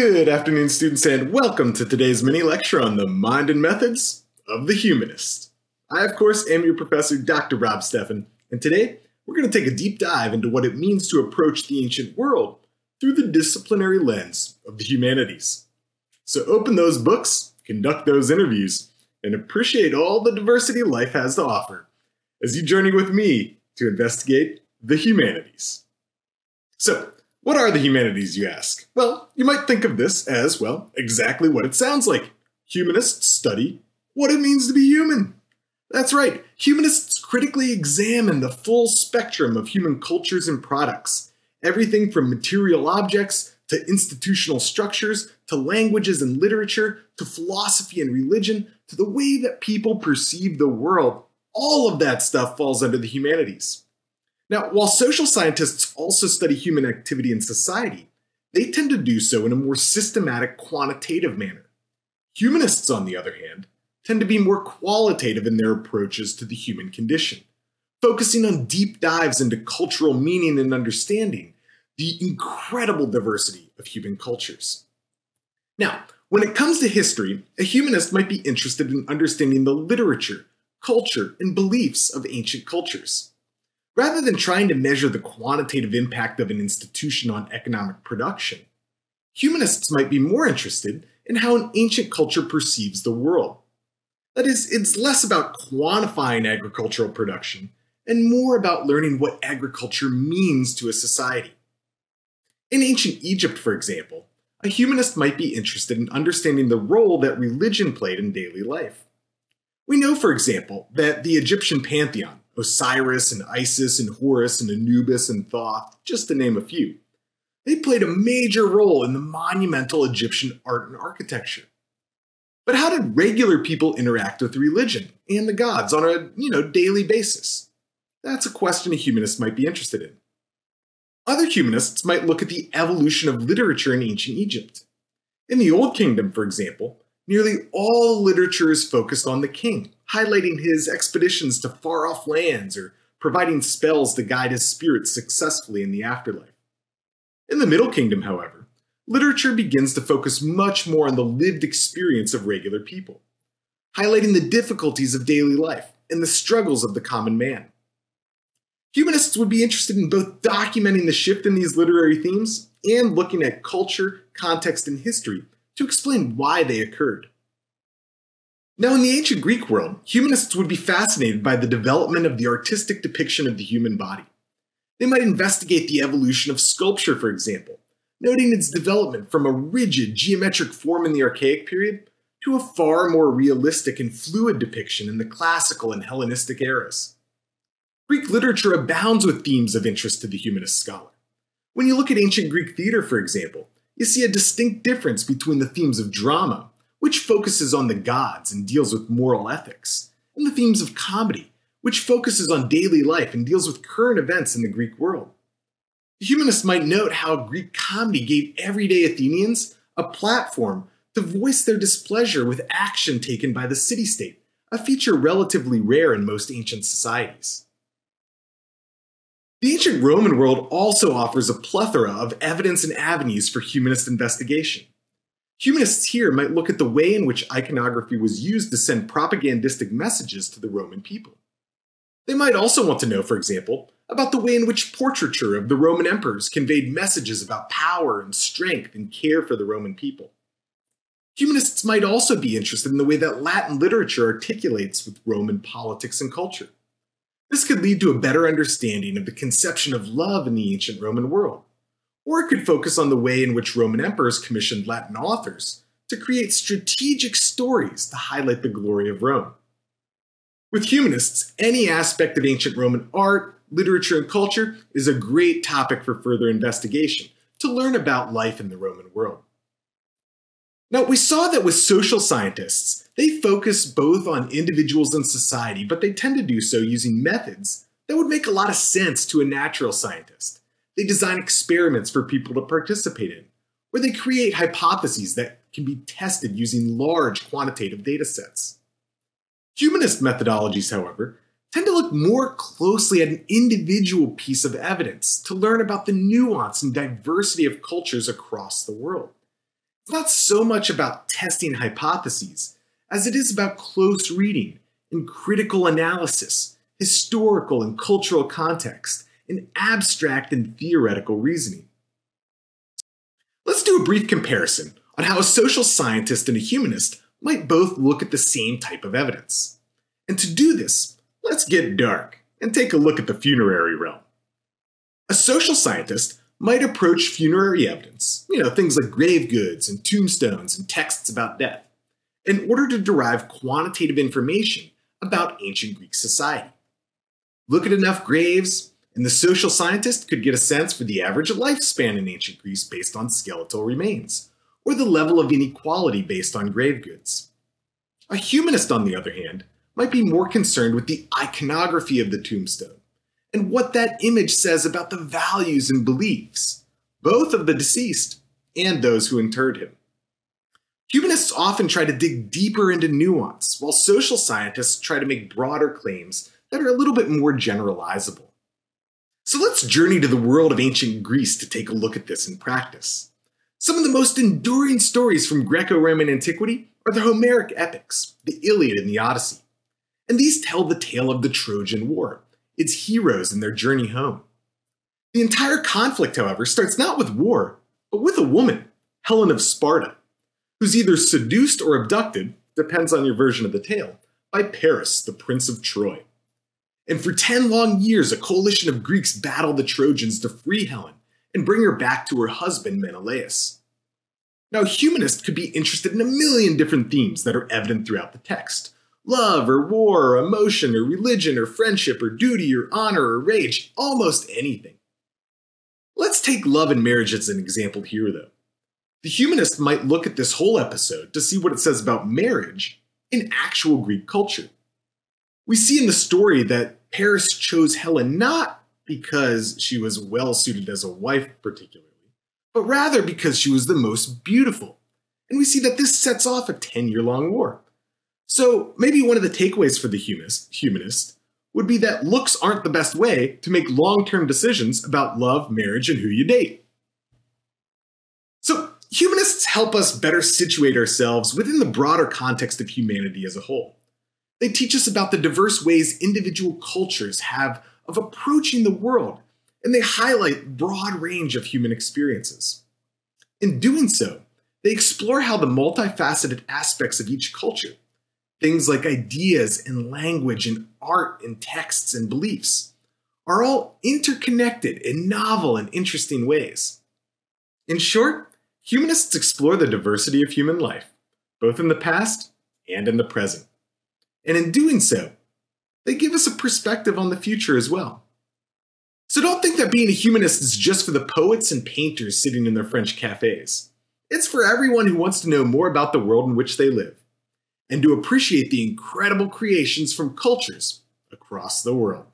Good afternoon, students, and welcome to today's mini lecture on the mind and methods of the humanist. I, of course, am your professor, Dr. Rob Stephan, and today we're going to take a deep dive into what it means to approach the ancient world through the disciplinary lens of the humanities. So open those books, conduct those interviews, and appreciate all the diversity life has to offer as you journey with me to investigate the humanities. So, what are the humanities, you ask? Well, you might think of this as, well, exactly what it sounds like. Humanists study what it means to be human. That's right, humanists critically examine the full spectrum of human cultures and products. Everything from material objects, to institutional structures, to languages and literature, to philosophy and religion, to the way that people perceive the world. All of that stuff falls under the humanities. Now, while social scientists also study human activity in society, they tend to do so in a more systematic, quantitative manner. Humanists, on the other hand, tend to be more qualitative in their approaches to the human condition, focusing on deep dives into cultural meaning and understanding the incredible diversity of human cultures. Now, when it comes to history, a humanist might be interested in understanding the literature, culture, and beliefs of ancient cultures. Rather than trying to measure the quantitative impact of an institution on economic production, humanists might be more interested in how an ancient culture perceives the world. That is, it's less about quantifying agricultural production and more about learning what agriculture means to a society. In ancient Egypt, for example, a humanist might be interested in understanding the role that religion played in daily life. We know, for example, that the Egyptian pantheon, Osiris and Isis and Horus and Anubis and Thoth, just to name a few, they played a major role in the monumental Egyptian art and architecture. But how did regular people interact with religion and the gods on a daily basis? That's a question a humanist might be interested in. Other humanists might look at the evolution of literature in ancient Egypt. In the Old Kingdom, for example, nearly all literature is focused on the king, highlighting his expeditions to far-off lands or providing spells to guide his spirit successfully in the afterlife. In the Middle Kingdom, however, literature begins to focus much more on the lived experience of regular people, highlighting the difficulties of daily life and the struggles of the common man. Humanists would be interested in both documenting the shift in these literary themes and looking at culture, context, and history to explain why they occurred. Now, in the ancient Greek world, humanists would be fascinated by the development of the artistic depiction of the human body. They might investigate the evolution of sculpture, for example, noting its development from a rigid geometric form in the Archaic period to a far more realistic and fluid depiction in the classical and Hellenistic eras. Greek literature abounds with themes of interest to the humanist scholar. When you look at ancient Greek theater, for example, you see a distinct difference between the themes of drama, which focuses on the gods and deals with moral ethics, and the themes of comedy, which focuses on daily life and deals with current events in the Greek world. The humanists might note how Greek comedy gave everyday Athenians a platform to voice their displeasure with action taken by the city-state, a feature relatively rare in most ancient societies. The ancient Roman world also offers a plethora of evidence and avenues for humanist investigation. Humanists here might look at the way in which iconography was used to send propagandistic messages to the Roman people. They might also want to know, for example, about the way in which portraiture of the Roman emperors conveyed messages about power and strength and care for the Roman people. Humanists might also be interested in the way that Latin literature articulates with Roman politics and culture. This could lead to a better understanding of the conception of love in the ancient Roman world, or it could focus on the way in which Roman emperors commissioned Latin authors to create strategic stories to highlight the glory of Rome. With humanists, any aspect of ancient Roman art, literature, and culture is a great topic for further investigation to learn about life in the Roman world. Now, we saw that with social scientists, they focus both on individuals and society, but they tend to do so using methods that would make a lot of sense to a natural scientist. They design experiments for people to participate in, or they create hypotheses that can be tested using large quantitative data sets. Humanist methodologies, however, tend to look more closely at an individual piece of evidence to learn about the nuance and diversity of cultures across the world. It's not so much about testing hypotheses as it is about close reading and critical analysis, historical and cultural context, and abstract and theoretical reasoning. Let's do a brief comparison on how a social scientist and a humanist might both look at the same type of evidence. And to do this, let's get dark and take a look at the funerary realm. A social scientist might approach funerary evidence, things like grave goods and tombstones and texts about death, in order to derive quantitative information about ancient Greek society. Look at enough graves, and the social scientist could get a sense for the average lifespan in ancient Greece based on skeletal remains, or the level of inequality based on grave goods. A humanist, on the other hand, might be more concerned with the iconography of the tombstone, and what that image says about the values and beliefs, both of the deceased and those who interred him. Humanists often try to dig deeper into nuance, while social scientists try to make broader claims that are a little bit more generalizable. So let's journey to the world of ancient Greece to take a look at this in practice. Some of the most enduring stories from Greco-Roman antiquity are the Homeric epics, the Iliad and the Odyssey. And these tell the tale of the Trojan War, its heroes and their journey home. The entire conflict, however, starts not with war, but with a woman, Helen of Sparta, who's either seduced or abducted, depends on your version of the tale, by Paris, the Prince of Troy. And for 10 long years, a coalition of Greeks battled the Trojans to free Helen and bring her back to her husband Menelaus. Now, a humanist could be interested in a million different themes that are evident throughout the text. Love or war or emotion or religion or friendship or duty or honor or rage, almost anything. Let's take love and marriage as an example here, though. The humanist might look at this whole episode to see what it says about marriage in actual Greek culture. We see in the story that Paris chose Helen not because she was well suited as a wife particularly, but rather because she was the most beautiful. And we see that this sets off a 10-year-long war. So maybe one of the takeaways for the humanist would be that looks aren't the best way to make long-term decisions about love, marriage, and who you date. So humanists help us better situate ourselves within the broader context of humanity as a whole. They teach us about the diverse ways individual cultures have of approaching the world, and they highlight a broad range of human experiences. In doing so, they explore how the multifaceted aspects of each culture, things like ideas and language and art and texts and beliefs, are all interconnected in novel and interesting ways. In short, humanists explore the diversity of human life, both in the past and in the present. And in doing so, they give us a perspective on the future as well. So don't think that being a humanist is just for the poets and painters sitting in their French cafes. It's for everyone who wants to know more about the world in which they live, and to appreciate the incredible creations from cultures across the world.